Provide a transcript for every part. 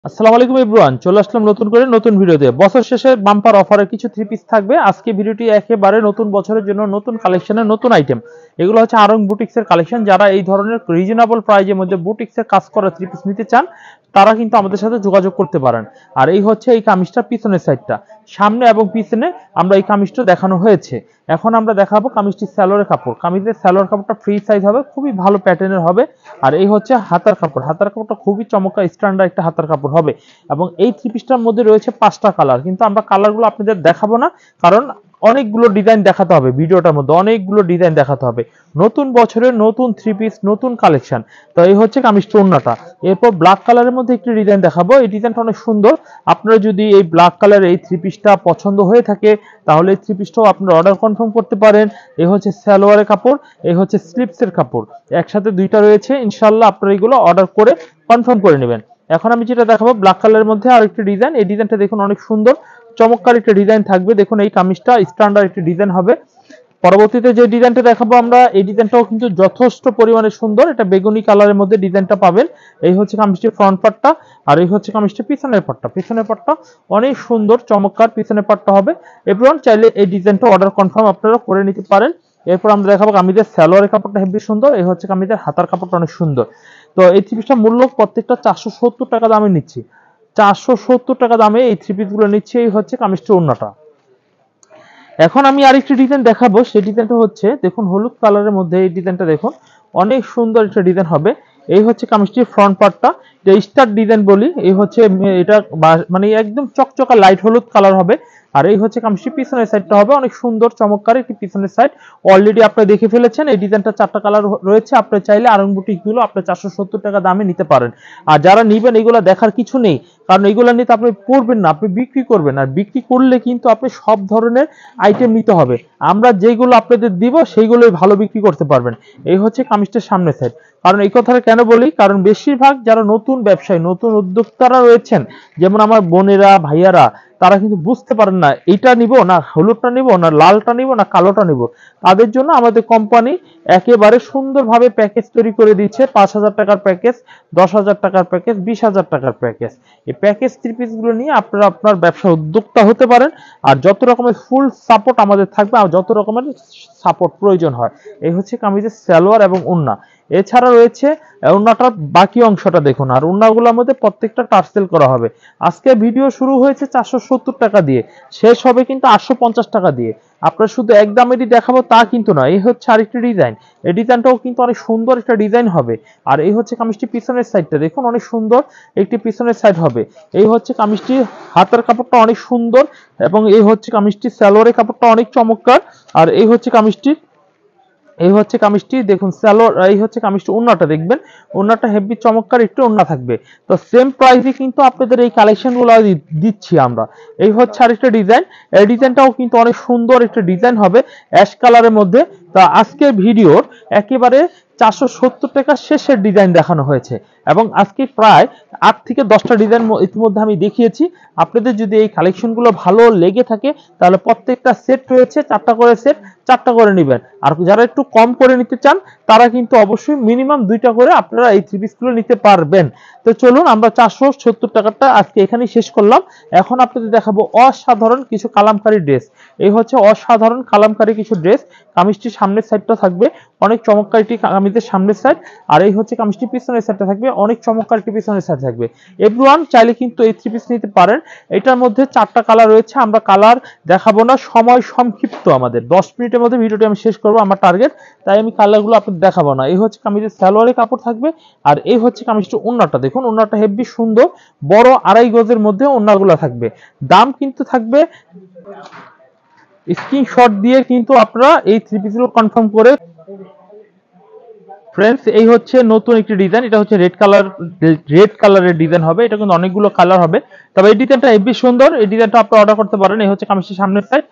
আসসালামু আলাইকুম এভরিওয়ান, চলে আসলাম নতুন করে নতুন ভিডিওতে। বছর শেষে বাম্পার অফারে কিছু থ্রি পিস থাকবে। আজকে ভিডিওটি একেবারে নতুন বছরের জন্য নতুন কালেকশনের নতুন আইটেম। এগুলো হচ্ছে আরং বুটিক্সের কালেকশন। যারা এই ধরনের রিজনেবল প্রাইজের মধ্যে বুটিক্সের কাজ করা থ্রি পিস নিতে চান তারা কিন্তু আমাদের সাথে যোগাযোগ করতে পারেন। আর এই হচ্ছে এই কামিজটার পিছনের সাইডটা, সামনে এবং পিছনে আমরা এই কামিজটা দেখানো হয়েছে। এখন আমরা দেখাবো কামিজটির স্যালোয়ারের কাপড়। কামিজের স্যালোয়ার কাপড়টা ফ্রি সাইজ হবে, খুবই ভালো প্যাটার্নের হবে। আর এই হচ্ছে হাতার কাপড়। হাতার কাপড়টা খুবই চমৎকার স্ট্যান্ডার্ড একটা হাতার কাপড় হবে। এবং এই থ্রি পিসটার মধ্যে রয়েছে 5টা কালার, কিন্তু আমরা কালারগুলো আপনাদের দেখাবো না, কারণ অনেকগুলো ডিজাইন দেখাতে হবে। ভিডিওটার মধ্যে অনেকগুলো ডিজাইন দেখাতে হবে। নতুন বছরের নতুন থ্রি পিস, নতুন কালেকশন। তো এই হচ্ছে কামিজটা ওড়নাটা। এরপর ব্ল্যাক কালারের মধ্যে একটি ডিজাইন দেখাবো। এই ডিজাইনটা অনেক সুন্দর। আপনারা যদি এই ব্ল্যাক কালারের এই থ্রি পিসটা পছন্দ হয়ে থাকে তাহলে এই থ্রি পিসটাও আপনারা অর্ডার কনফার্ম করতে পারেন। এই হচ্ছে সালোয়ারের কাপড়, এই হচ্ছে স্লিপসের কাপড়, একসাথে দুইটা রয়েছে। ইনশাআল্লাহ আপনারা এগুলো অর্ডার করে কনফার্ম করে নেবেন। এখন আমি যেটা দেখাবো ব্ল্যাক কালারের মধ্যে আরেকটি ডিজাইন। এই ডিজাইনটা দেখুন, অনেক সুন্দর চমৎকার একটা ডিজাইন থাকবে। দেখুন এই কামিজটা স্ট্যান্ডার্ড একটা ডিজাইন হবে। পরবর্তীতে যে ডিজাইনটা দেখাবো আমরা, এই ডিজাইনটাও কিন্তু যথেষ্ট পরিমাণে সুন্দর। এটা বেগুনি কালারের মধ্যে ডিজাইনটা পাবেন। এই হচ্ছে কামিজটির ফ্রন্ট পার্টটা, আর এই হচ্ছে কামিজটির পিছনের পার্টটা। পিছনের পার্টটা অনেক সুন্দর চমৎকার পিছনের পার্টটা হবে। এভরিওয়ান চাইলে এই ডিজাইনটা অর্ডার কনফার্ম আপনারা করে নিতে পারেন। এরপর আমরা দেখাবো কামিজের সালোয়ারের কাপড়টা হেভি সুন্দর। এই হচ্ছে কামিজের হাতার কাপড়টা অনেক সুন্দর। তো এই থ্রি পিসটা মূল্য প্রত্যেকটা 470 টাকা দামে নিচ্ছি। 470 টাকা দামে এই থ্রি পিস গুলো নিচ্ছি। এই হচ্ছে কামিজটির ওড়নাটা। এখন আমি আরেকটি ডিজাইন দেখাবো। সেই ডিজাইনটা হচ্ছে দেখুন হলুদ কালারের মধ্যে। এই ডিজাইনটা দেখুন অনেক সুন্দর একটা ডিজাইন হবে। এই হচ্ছে কামিজটির ফ্রন্ট পার্টটা, যে স্টার ডিজাইন বলি। এই হচ্ছে এটা মানে একদম চকচকা লাইট হলুদ কালার হবে। আর এই হচ্ছে কামিজটির পিছনের সাইডটা হবে অনেক সুন্দর চমৎকার একটি পিছনের সাইড। অলরেডি আপনি দেখে ফেলেছেন। এই ডিজাইনটা 4টা কালার রয়েছে। আপনি চাইলে আরং বুটিক গুলো আপনি 470 টাকা দামে নিতে পারেন। আর যারা নিবেন এগুলো দেখার কিছু নেই, কারণ এগুলো নিতে আপনি পড়বেন না, আপনি বিক্রি করবেন। আর বিক্রি করলে কিন্তু আপনি সব ধরনের আইটেম নিতে হবে। আমরা যেগুলো আপনাদের দিব সেইগুলোই ভালো বিক্রি করতে পারবেন। এই হচ্ছে কামিজটার সামনের সাইড। কারণ এই কথাটা কেন বলি, কারণ বেশিরভাগ যারা নতুন ব্যবসায়ী, নতুন উদ্যোক্তারা রয়েছেন, যেমন আমার বোনেরা ভাইয়ারা, তারা কিন্তু বুঝতে পারেন না এইটা নিব না হলুদটা নিব না লালটা নিব না কালোটা নিব। তাদের জন্য আমাদের কোম্পানি একেবারে সুন্দরভাবে প্যাকেজ তৈরি করে দিচ্ছে। 5,000 টাকার প্যাকেজ, 10,000 টাকার প্যাকেজ, 20,000 টাকার প্যাকেজ। এই প্যাকেজ থ্রি পিস গুলো নিয়ে আপনারা আপনার ব্যবসা উদ্যোক্তা হতে পারেন। আর যত রকমের ফুল সাপোর্ট আমাদের থাকবে, আর যত রকমের সাপোর্ট প্রয়োজন হয়। এই হচ্ছে কামিজের সালোয়ার এবং ওড়না। এছাড়া রয়েছে ওড়নাটার বাকি অংশটা দেখুন। আর ওড়নাগুলোর মধ্যে প্রত্যেকটা টার্সেল করা হবে। আজকে ভিডিও শুরু হয়েছে 470 টাকা দিয়ে, শেষ হবে কিন্তু 850 টাকা দিয়ে। আপনারা শুধু এক দামেরই দেখাবো তা কিন্তু নয়। এই হচ্ছে আরেকটি ডিজাইন। এই ডিজাইনটাও কিন্তু অনেক সুন্দর একটা ডিজাইন হবে। আর এই হচ্ছে কামিজটি পিছনের সাইডটা দেখুন, অনেক সুন্দর একটি পিছনের সাইড হবে। এই হচ্ছে কামিজটি হাতের কাপড়টা অনেক সুন্দর, এবং এই হচ্ছে কামিজটি সালোয়ারের কাপড়টা অনেক চমৎকার। আর এই হচ্ছে কামিজটি দেখুন সালোয়ার। এই হচ্ছে কামিজটি ওড়নাটা দেখবেন, ওড়নাটা হেভি চমৎকার একটু ওড়না থাকবে। তো সেম প্রাইসে কিন্তু আপনাদের এই কালেকশনগুলো দিচ্ছি আমরা। এই হচ্ছে আরেকটা ডিজাইন। এই ডিজাইনটাও কিন্তু অনেক সুন্দর একটা ডিজাইন হবে অ্যাশ কালারের মধ্যে। তো আজকের ভিডিওর একেবারে 470 টাকা শেষের ডিজাইন দেখানো হয়েছে, এবং আজকে প্রায় 8 থেকে 10টা ডিজাইন ইতিমধ্যে আমি দেখিয়েছি। আপনাদের যদি এই কালেকশনগুলো ভালো লেগে থাকে তাহলে প্রত্যেকটা সেট রয়েছে 4টা করে সেট, 4টা করে নেবেন। আর যারা একটু কম করে নিতে চান তারা কিন্তু অবশ্যই মিনিমাম 2টা করে আপনারা এই থ্রি পিসগুলো নিতে পারবেন। তো চলুন আমরা 470 টাকাটা আজকে এখানেই শেষ করলাম। এখন আপনাদের দেখাবো অসাধারণ কিছু কালামকারী ড্রেস। এই হচ্ছে অসাধারণ কালামকারী কিছু ড্রেস। কামিজটির সামনের সাইডটা থাকবে অনেক চমৎকার একটি কামিজের সামনের সাইড। আর এই হচ্ছে কামিজটি পিছনের সাইডটা থাকবে অনেক চমৎকার একটি পিছনের সাইড থাকবে। এভরিওয়ান চাইলে কিন্তু এই থ্রি পিস নিতে পারেন। এটার মধ্যে 4টা কালার রয়েছে। আমরা কালার দেখাবো না, সময় সংক্ষিপ্ত, আমাদের 10 মিনিটের মধ্যে ভিডিওটি আমি শেষ করবো আমার টার্গেট, তাই আমি কালারগুলো আপনাদের দেখাবো না। এই হচ্ছে কামিজের সালোয়ারের কাপড় থাকবে। আর এই হচ্ছে কামিজটি ওড়নাটা দেখুন, ওড়নাটা হেভি সুন্দর বড় 2.5 গজের মধ্যে ওড়নাগুলো থাকবে। দাম কিন্তু থাকবে, স্ক্রিনশট দিয়ে কিন্তু আপনারা এই থ্রি পিসগুলো কনফার্ম করে। ফ্রেন্ডস এই হচ্ছে নতুন একটি ডিজাইন। এটা হচ্ছে রেড কালারের ডিজাইন হবে। এটা কিন্তু অনেকগুলো কালার হবে, তবে এই ডিজাইনটা হেভি সুন্দর। এই ডিজাইনটা আপনি অর্ডার করতে পারেন। এই হচ্ছে কামিজটির সামনের সাইড,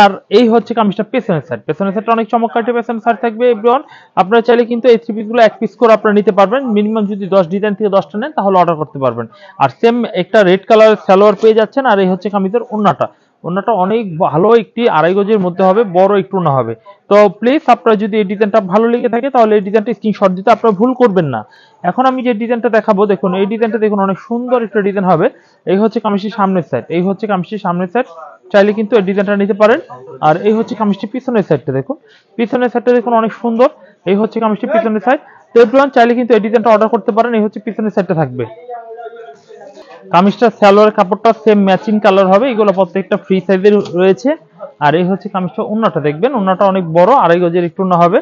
আর এই হচ্ছে কামিজটা পেছনের সাইড। পেছনের সাইডটা অনেক চমৎকার একটা পেছনের সাইড থাকবে। এভরিওয়ান আপনারা চাইলে কিন্তু এই থ্রি পিসগুলো এক পিস করে আপনারা নিতে পারবেন। মিনিমাম যদি 10 ডিজাইন থেকে 10টা নেন তাহলে অর্ডার করতে পারবেন। আর সেম একটা রেড কালারের সালোয়ার পেয়ে যাচ্ছেন। আর এই হচ্ছে কামিজের ওড়নাটা, ওন্নাটা অনেক ভালো, একটি 2.5 গজের মধ্যে হবে, বড় একটু ওন্না হবে। তো প্লিজ আপনারা যদি এই ডিজাইনটা ভালো লেগে থাকে তাহলে এই ডিজাইনটা স্ক্রিনশট দিতে আপনারা ভুল করবেন না। এখন আমি যে ডিজাইনটা দেখাবো, দেখুন এই ডিজাইনটা দেখুন অনেক সুন্দর একটা ডিজাইন হবে। এই হচ্ছে কামিজটির সামনের সাইড, এই হচ্ছে কামিজটির সামনের সাইড, চাইলে কিন্তু এই ডিজাইনটা নিতে পারেন। আর এই হচ্ছে কামিজটির পিছনের সাইডটা দেখুন, পিছনের সাইডটা দেখুন অনেক সুন্দর। এই হচ্ছে কামিজটির পিছনের সাইড। তো এভরিওয়ান চাইলে কিন্তু এই ডিজাইনটা অর্ডার করতে পারেন। এই হচ্ছে পিছনের সাইডটা থাকবে। কামিজটা সালোয়ারের কাপড়টা সেম ম্যাচিং কালার হবে, এগুলো প্রত্যেকটা ফ্রি সাইজের রয়েছে। আর এই হচ্ছে কামিজটা, ওন্নাটা দেখবেন, ওন্নাটা অনেক বড়, 2.5 গজের একটু ওন্না হবে।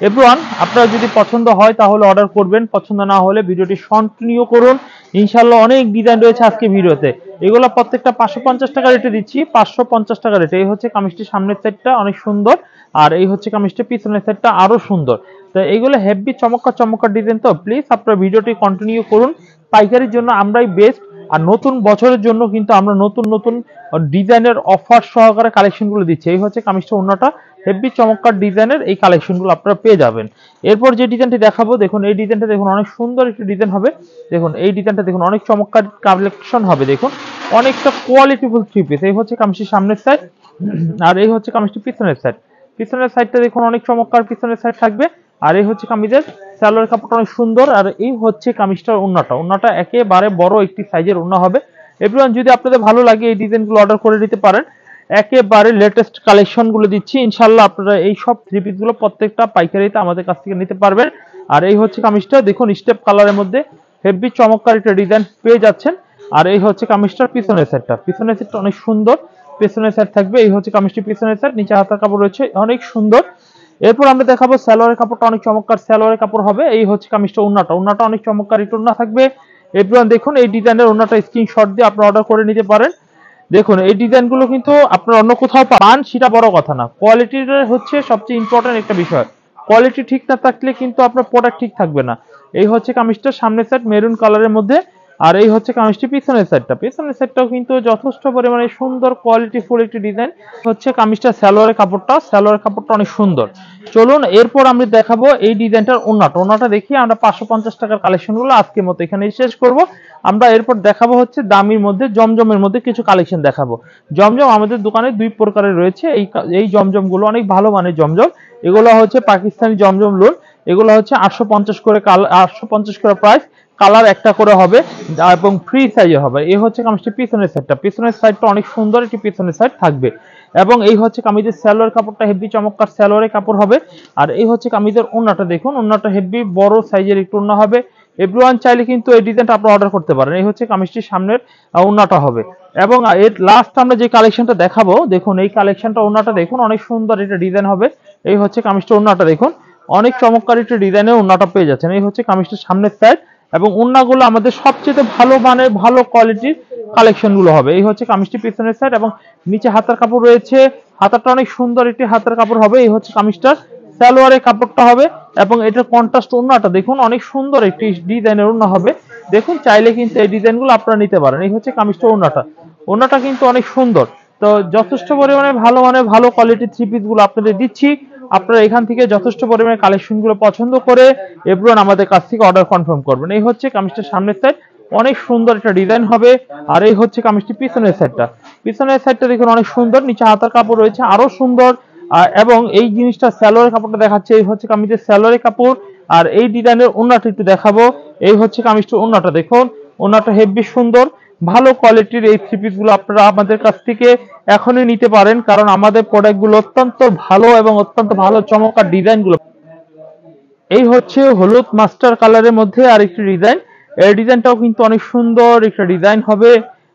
এভরিওয়ান আপনারা যদি পছন্দ হয় তাহলে অর্ডার করবেন, পছন্দ না হলে ভিডিওটি কন্টিনিউ করুন। ইনশাআল্লাহ অনেক ডিজাইন রয়েছে আজকে ভিডিওতে, এগুলো প্রত্যেকটা 550 টাকা রেটে দিচ্ছি, 550 টাকা রেটে। এই হচ্ছে কামিজটির সামনের সাইডটা অনেক সুন্দর, আর এই হচ্ছে কামিজটির পিছনের সাইডটা আরো সুন্দর। তো এইগুলো হেভি চমৎকার চমৎকার ডিজাইন, তো প্লিজ আপনারা ভিডিওটি কন্টিনিউ করুন। পাইকারির জন্য আমরাই বেস্ট, আর নতুন বছরের জন্য কিন্তু আমরা নতুন নতুন ডিজাইনের অফার সহকারে কালেকশনগুলো দিচ্ছি। এই হচ্ছে কামিজটা, ওন্নাটা হেভি চমৎকার ডিজাইনের এই কালেকশনগুলো আপনারা পেয়ে যাবেন। এরপর যে ডিজাইনটি দেখাবো, দেখুন এই ডিজাইনটা দেখুন অনেক সুন্দর একটি ডিজাইন হবে। দেখুন এই ডিজাইনটা দেখুন অনেক চমৎকার কালেকশন হবে, দেখুন অনেকটা কোয়ালিটিফুল থ্রি পিস। এই হচ্ছে কামিজটির সামনের সাইড, আর এই হচ্ছে কামিজটির পিছনের সাইড। পিছনের সাইডটা দেখুন অনেক চমৎকার পিছনের সাইড থাকবে। আর এই হচ্ছে কামিজের সালোয়ার কাপড়টা অনেক সুন্দর। আর এই হচ্ছে কামিজটার ওন্নাটা, ওন্নাটা একেবারে বড় একটি সাইজের ওন্না হবে। এভরিওয়ান যদি আপনাদের ভালো লাগে এই ডিজাইনগুলো অর্ডার করে নিতে পারেন। একেবারে লেটেস্ট কালেকশনগুলো দিচ্ছি, ইনশাআল্লাহ আপনারা এই সব থ্রি পিসগুলো প্রত্যেকটা পাইকারিতে আমাদের কাছ থেকে নিতে পারবেন। আর এই হচ্ছে কামিজটা, দেখুন স্টেপ কালারের মধ্যে হেভি চমৎকার একটা ডিজাইন পেয়ে যাচ্ছেন। আর এই হচ্ছে কামিজটার পিছনের সাইডটা, পিছনের সাইডটা অনেক সুন্দর, পিছনের সাইড থাকবে। এই হচ্ছে কামিজটির পিছনের সাইড, নিচে হাতার কাপড় রয়েছে অনেক সুন্দর। এরপর আমরা দেখাবো সালোয়ারের কাপড়টা অনেক চমৎকার সালোয়ারের কাপড় হবে। এই হচ্ছে কামিজটা, ওন্নাটা, ওন্নাটা অনেক চমৎকার একটু ওন্না থাকবে। এভরিওয়ান দেখুন এই ডিজাইনের ওন্নাটা স্ক্রিনশট দিয়ে আপনারা অর্ডার করে নিতে পারেন। দেখুন এই ডিজাইনগুলো কিন্তু আপনারা অন্য কোথাও পান সেটা বড় কথা না, কোয়ালিটির হচ্ছে সবচেয়ে ইম্পর্টেন্ট একটা বিষয়। কোয়ালিটি ঠিক না থাকলে কিন্তু আপনার প্রোডাক্ট ঠিক থাকবে না। এই হচ্ছে কামিজটার সামনের সাইড মেরুন কালারের মধ্যে, আর এই হচ্ছে কামিজটি পিছনের সাইডটা, পিছনের সাইডটাও কিন্তু যথেষ্ট পরিমাণে সুন্দর কোয়ালিটি ফুল একটি ডিজাইন। হচ্ছে কামিজটা সালোয়ারের কাপড়টা, সালোয়ারের কাপড়টা অনেক সুন্দর। চলুন এরপর আমরা দেখাবো এই ডিজাইনটার ওন্নাটা, ওন্নাটা দেখি আমরা 550 টাকার কালেকশনগুলো আজকের মতো এখানেই শেষ করব। আমরা এরপর দেখাবো হচ্ছে দামির মধ্যে, জমজমের মধ্যে কিছু কালেকশন দেখাবো। জমজম আমাদের দোকানে দুই প্রকারের রয়েছে। এই জমজমগুলো অনেক ভালো মানের জমজম। এগুলো হচ্ছে পাকিস্তানি জমজম লোন, এগুলো হচ্ছে 850 করে 850 করে প্রাইস, কালার একটা করে হবে এবং ফ্রি সাইজে হবে। এই হচ্ছে কামিজটির পিছনের সাইডটা, পিছনের সাইডটা অনেক সুন্দর একটি পিছনের সাইড থাকবে। এবং এই হচ্ছে কামিজের সালোয়ার কাপড়টা হেভি চমৎকার সালোয়ারের কাপড় হবে। আর এই হচ্ছে কামিজের ওন্নাটা, দেখুন ওন্নাটা হেভি বড় সাইজের একটু ওন্না হবে। এভরিওয়ান চাইলে কিন্তু এই ডিজাইনটা আপনারা অর্ডার করতে পারেন। এই হচ্ছে কামিজটির সামনের ওন্নাটা হবে। এবং এর লাস্ট আমরা যে কালেকশনটা দেখাবো, দেখুন এই কালেকশনটা ওন্নাটা দেখুন অনেক সুন্দর একটা ডিজাইন হবে। এই হচ্ছে কামিজটা, ওন্নাটা দেখুন অনেক চমৎকার একটা ডিজাইনের ওন্নাটা পেয়ে যাচ্ছেন। এই হচ্ছে কামিজটার সামনের সাইড, এবং ওন্নাগুলো আমাদের সবচেয়ে ভালো মানের ভালো কোয়ালিটির কালেকশন গুলো হবে। এই হচ্ছে কামিজটি পিছনের সাইড, এবং নিচে হাতার কাপড় রয়েছে, হাতাটা অনেক সুন্দর একটি হাতার কাপড় হবে। এই হচ্ছে কামিজটার সালোয়ারের কাপড়টা হবে, এবং এটার কন্ট্রাস্ট ওন্নাটা দেখুন অনেক সুন্দর একটি ডিজাইনের ওন্না হবে। দেখুন চাইলে কিন্তু এই ডিজাইনগুলো আপনারা নিতে পারেন। এই হচ্ছে কামিজটা, ওন্নাটা, ওন্নাটা কিন্তু অনেক সুন্দর। তো যথেষ্ট পরিমাণে ভালো মানের ভালো কোয়ালিটির থ্রি পিস গুলো আপনাদের দিচ্ছি। আপনারা এখান থেকে যথেষ্ট পরিমাণে কালেকশন গুলো পছন্দ করে এভরিওয়ান আমাদের কাছ থেকে অর্ডার কনফার্ম করবেন। এই হচ্ছে কামিজটার সামনের সাইড, অনেক সুন্দর একটা ডিজাইন হবে। আর এই হচ্ছে কামিজটি পিছনের সাইডটা, পিছনের সাইডটা দেখুন অনেক সুন্দর, নিচে হাতার কাপড় রয়েছে আরো সুন্দর। এবং এই জিনিসটা সালোয়ারের কাপড়টা দেখাচ্ছে, এই হচ্ছে কামিজের সালোয়ারের কাপড়। আর এই ডিজাইনের ওন্নাটা একটু দেখাবো। এই হচ্ছে কামিজটার ওন্নাটা, দেখুন ওন্নাটা হেভি সুন্দর, ভালো কোয়ালিটির এই থ্রি পিস গুলো আপনারা আমাদের কাছ থেকে এখনই নিতে পারেন, কারণ আমাদের প্রোডাক্ট গুলো অত্যন্ত ভালো এবং অত্যন্ত ভালো চমৎকার ডিজাইন গুলো। এই হচ্ছে হলুদ মাস্টার কালারের মধ্যে আরেকটি ডিজাইন, এই ডিজাইনটাও কিন্তু অনেক সুন্দর একটা ডিজাইন হবে।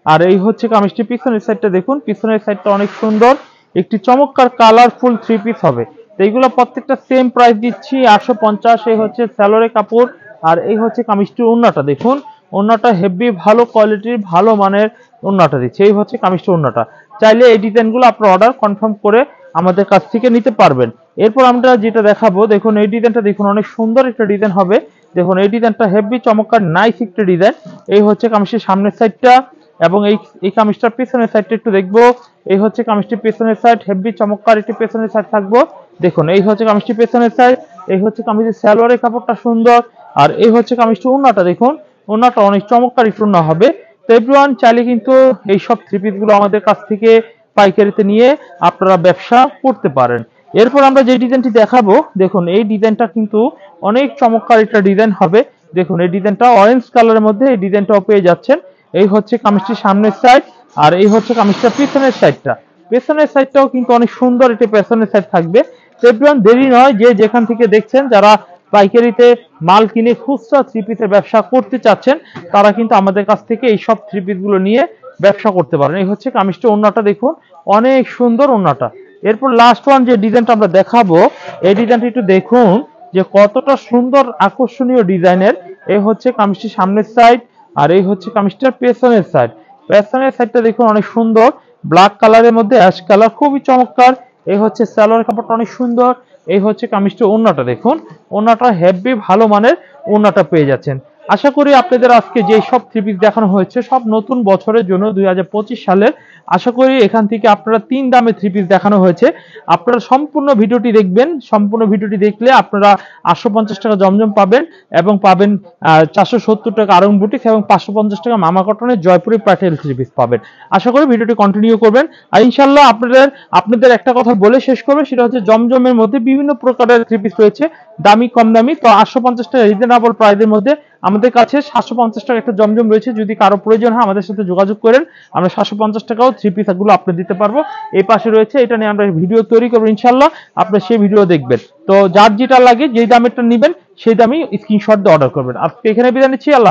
আর এই হচ্ছে কামিজটি পিছনের সাইডটা, দেখুন পিছনের সাইডটা অনেক সুন্দর একটি চমৎকার কালারফুল থ্রি পিস হবে। তো এইগুলো প্রত্যেকটা সেম প্রাইস দিচ্ছি 850। এই হচ্ছে সালোয়ারের কাপড়। আর এই হচ্ছে কামিজটির ওন্নাটা, দেখুন ওন্নাটা হেভি ভালো কোয়ালিটির ভালো মানের ওন্নাটা দিচ্ছে। এই হচ্ছে কামিজটির ওন্নাটা, চাইলে এই ডিজাইনগুলো আপনারা অর্ডার কনফার্ম করে আমাদের কাছ থেকে নিতে পারবেন। এরপর আমরা যেটা দেখাবো, দেখুন এই ডিজাইনটা দেখুন অনেক সুন্দর একটা ডিজাইন হবে। দেখুন এই ডিজাইনটা হেভি চমৎকার নাইস একটা ডিজাইন। এই হচ্ছে কামিজটির সামনের সাইডটা, এবং এই কামিজটার পেছনের সাইডটা একটু দেখবো। এই হচ্ছে কামিজটির পেছনের সাইড, হেভি চমৎকার একটি পেছনের সাইড থাকবো। দেখুন এই হচ্ছে কামিজটির পেছনের সাইড, এই হচ্ছে কামিজের সালোয়ারের কাপড়টা সুন্দর। আর এই হচ্ছে কামিজটির ওন্নাটা, দেখুন ওন্নাটা অনেক চমৎকার একটু ওন্না হবে। তো এভরিওয়ান চাইলে কিন্তু এই সব থ্রি পিস গুলো আমাদের কাছ থেকে পাইকারিতে নিয়ে আপনারা ব্যবসা করতে পারেন। এরপর আমরা যে ডিজাইনটি দেখাবো, দেখুন এই ডিজাইনটা কিন্তু অনেক চমৎকার একটা ডিজাইন হবে। দেখুন এই ডিজাইনটা অরেঞ্জ কালারের মধ্যে এই ডিজাইনটাও পেয়ে যাচ্ছেন। এই হচ্ছে কামিজটির সামনের সাইড, আর এই হচ্ছে কামিজটার পিছনের সাইডটা। পেছনের সাইডটাও কিন্তু অনেক সুন্দর, এটা পেছনের সাইড থাকবে। এভরিওয়ান দেরি নয়, যে যেখান থেকে দেখছেন, যারা পাইকারিতে মাল কিনে খুচরা থ্রি পিসের ব্যবসা করতে চাচ্ছেন, তারা কিন্তু আমাদের কাছ থেকে এই সব থ্রি পিস গুলো নিয়ে ব্যবসা করতে পারেন। এই হচ্ছে কামিজটা, ওন্নাটা দেখুন অনেক সুন্দর ওন্নাটা। এরপর লাস্ট ওয়ান যে ডিজাইনটা আমরা দেখাবো, এই ডিজাইনটা একটু দেখুন যে কতটা সুন্দর আকর্ষণীয় ডিজাইনের। এই হচ্ছে কামিজটির সামনের সাইড, আর এই হচ্ছে কামিজটার পেছনের সাইড। পেছনের সাইডটা দেখুন অনেক সুন্দর, ব্ল্যাক কালারের মধ্যে অ্যাশ কালার, খুবই চমৎকার। এই হচ্ছে সালোয়ার কাপড়টা অনেক সুন্দর। এই হচ্ছে কামিজটা, ওন্নাটা দেখুন, ওন্নাটা হেভি ভালো মানের ওন্নাটা পেয়ে যাচ্ছেন। আশা করি আপনাদের আজকে যে সব থ্রি পিস দেখানো হয়েছে সব নতুন বছরের জন্য 2025 সালের। আশা করি এখান থেকে আপনারা 3 দামে থ্রি পিস দেখানো হয়েছে। আপনারা সম্পূর্ণ ভিডিওটি দেখবেন, সম্পূর্ণ ভিডিওটি দেখলে আপনারা 850 টাকা জমজম পাবেন, এবং পাবেন 470 টাকা আরং বুটিক, এবং 550 টাকা মামা কটনের জয়পুরি প্যাটেল থ্রি পিস পাবেন। আশা করি ভিডিওটি কন্টিনিউ করবেন, আর ইনশাল্লাহ আপনাদের একটা কথা বলে শেষ করবে, সেটা হচ্ছে জমজমের মধ্যে বিভিন্ন প্রকারের থ্রি পিস রয়েছে, দামি কম দামি। তো 850 টাকা রিজনেবল প্রাইসের মধ্যে আমাদের কাছে 750 টাকা একটা জমজম রয়েছে। যদি কারো প্রয়োজন হয় আমাদের সাথে যোগাযোগ করেন, আমরা 750 টাকাও থ্রি পিস গুলো আপনি দিতে পারবো। এই পাশে রয়েছে, এটা নিয়ে আমরা ভিডিও তৈরি করবো ইনশাল্লাহ, আপনারা সেই ভিডিও দেখবেন। তো যার যেটা লাগে, যেই দামেরটা নেবেন সেই দামই স্ক্রিনশট দিয়ে অর্ডার করবেন। আজকে এখানে বিদায় নিচ্ছি, আল্লাহ।